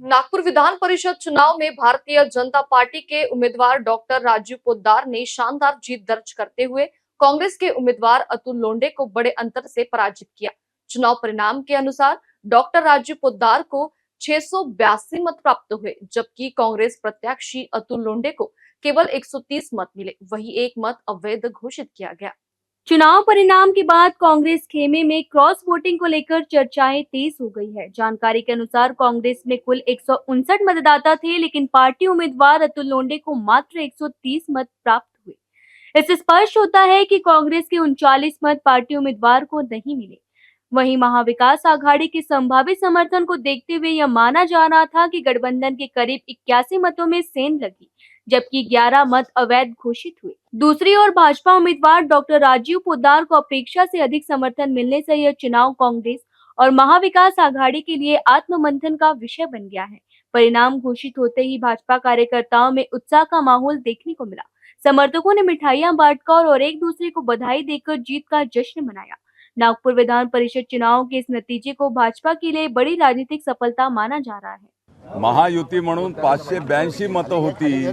नागपुर विधान परिषद चुनाव में भारतीय जनता पार्टी के उम्मीदवार डॉक्टर राजू पोद्दार ने शानदार जीत दर्ज करते हुए कांग्रेस के उम्मीदवार अतुल लोंढे को बड़े अंतर से पराजित किया। चुनाव परिणाम के अनुसार डॉक्टर राजू पोद्दार को 682 मत प्राप्त हुए, जबकि कांग्रेस प्रत्याशी अतुल लोंढे को केवल 130 मत मिले। वहीं एक मत अवैध घोषित किया गया। चुनाव परिणाम के बाद कांग्रेस खेमे में क्रॉस वोटिंग को लेकर चर्चाएं तेज हो गई है। जानकारी के अनुसार कांग्रेस में कुल 159 मतदाता थे, लेकिन पार्टी उम्मीदवार अतुल लोंढे को मात्र 130 मत प्राप्त हुए। इससे स्पष्ट होता है कि कांग्रेस के 39 मत पार्टी उम्मीदवार को नहीं मिले। वहीं महाविकास आघाड़ी के संभावित समर्थन को देखते हुए यह माना जा रहा था कि गठबंधन के करीब 81 मतों में सेंध लगी, जबकि 11 मत अवैध घोषित हुए। दूसरी ओर भाजपा उम्मीदवार डॉक्टर राजू पोद्दार को अपेक्षा से अधिक समर्थन मिलने से यह चुनाव कांग्रेस और महाविकास आघाड़ी के लिए आत्ममंथन का विषय बन गया है। परिणाम घोषित होते ही भाजपा कार्यकर्ताओं में उत्साह का माहौल देखने को मिला। समर्थकों ने मिठाइयां बांटकर और एक दूसरे को बधाई देकर जीत का जश्न मनाया। नागपुर विधान परिषद चुनाव के इस नतीजे को भाजपा के लिए बड़ी राजनीतिक सफलता माना जा रहा है। महायुती म्हणून 582 मतं होती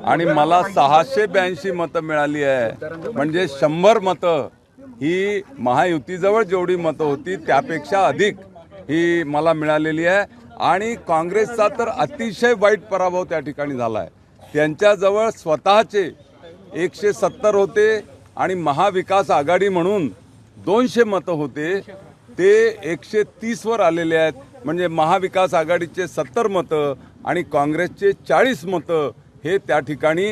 आणि मला 682 मतं मिळाली आहे। म्हणजे 100 मतं ही महायुतीजवळ जेवढी मतं होती त्यापेक्षा अधिक ही मला मिळालेली आहे। आणि काँग्रेसचा तर अतिशय वाईट पराभव त्या ठिकाणी झाला आहे। त्यांच्याजवळ स्वतःचे 170 होते आणि महाविकास आघाडी म्हणून 200 मतं होते, ते 130 वर आलेले आहेत। म्हणजे महाविकास आघाडीचे 70 मतं आणि काँग्रेसचे 40 मतं हे त्या ठिकाणी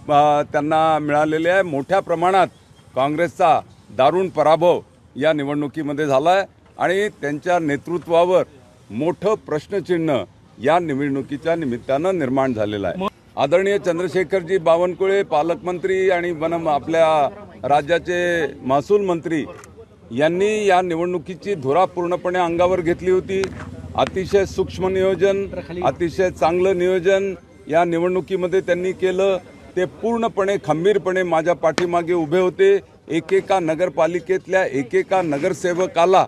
त्यांना मिळालेले आहे। मोठ्या प्रमाणात काँग्रेसचा दारुण पराभव या निवडणुकीमध्ये झाला आहे आणि त्यांच्या नेतृत्वावर मोठं प्रश्नचिन्ह या निवडणुकीच्या निमित्तानं निर्माण झालेलं आहे। आदरणीय चंद्रशेखरजी बावनकुळे पालकमंत्री आणि आपल्या राज्याचे महसूल मंत्री यांनी या निवडणुकीची धुरा पूर्णपणे अंगावर घेतली होती। अतिशय सूक्ष्म नियोजन, अतिशय चांगलं नियोजन या निवडणुकीमध्ये त्यांनी केलं। ते पूर्णपणे खंबीरपणे माझ्या पाठीमागे उभे होते। एकेका नगरपालिकेतल्या एकेका नगरसेवकाला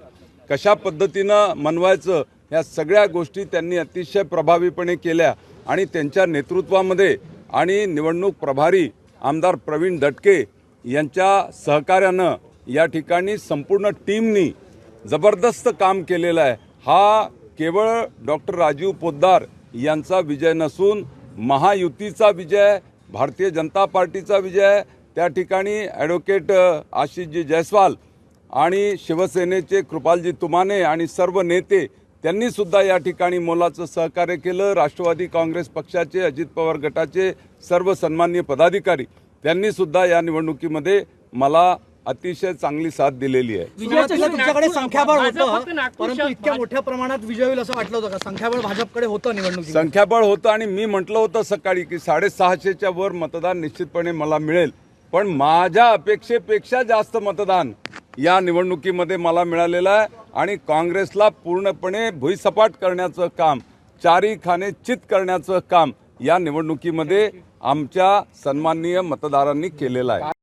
कशा पद्धतीनं मनवायचं या सगळ्या गोष्टी त्यांनी अतिशय प्रभावीपणे केल्या आणि त्यांच्या नेतृत्वामध्ये आणि निवडणूक प्रभारी आमदार प्रवीण दटके यांच्या सहकार्यानं या ठिकाणी संपूर्ण टीमनी जबरदस्त काम केलेलं आहे। हा केवळ डॉक्टर राजू पोद्दार यांचा विजय नसून महायुतीचा विजय, भारतीय जनता पार्टीचा विजय। त्या ठिकाणी ॲडव्होकेट आशिषजी जयस्वाल आणि शिवसेनेचे कृपालजी तुमाने आणि सर्व नेते त्यांनी सुद्धा या ठिकाणी मोलाचं सहकार्य केलं। राष्ट्रवादी काँग्रेस पक्षाचे, अजित पवार गटाचे सर्व सन्माननीय पदाधिकारी त्यांनी सुद्धा या निवडणुकीमध्ये मला अतिशय चांगली साथ दिलेली आहे। तुमच्याकडे संख्याबळ होतं, परंतु इतक्या मोठ्या प्रमाणात विजय होईल असं वाटलं होतं का? संख्याबळ भाजपकडे होतं निवडणुकीत? संख्याबळ होतं आणि मी म्हटलं होतं सकाळी की 650च्या वर मतदान निश्चितपणे मला मिळेल, पण माझ्या अपेक्षेपेक्षा जास्त मतदान या निवडणुकीमध्ये मला मिळालेलं आहे आणि काँग्रेसला पूर्णपणे भुईसपाट करण्याचं काम, चारी खाने चित करण्याचं काम या निवडणुकीमध्ये आमच्या सन्माननीय मतदारांनी केलेलं आहे।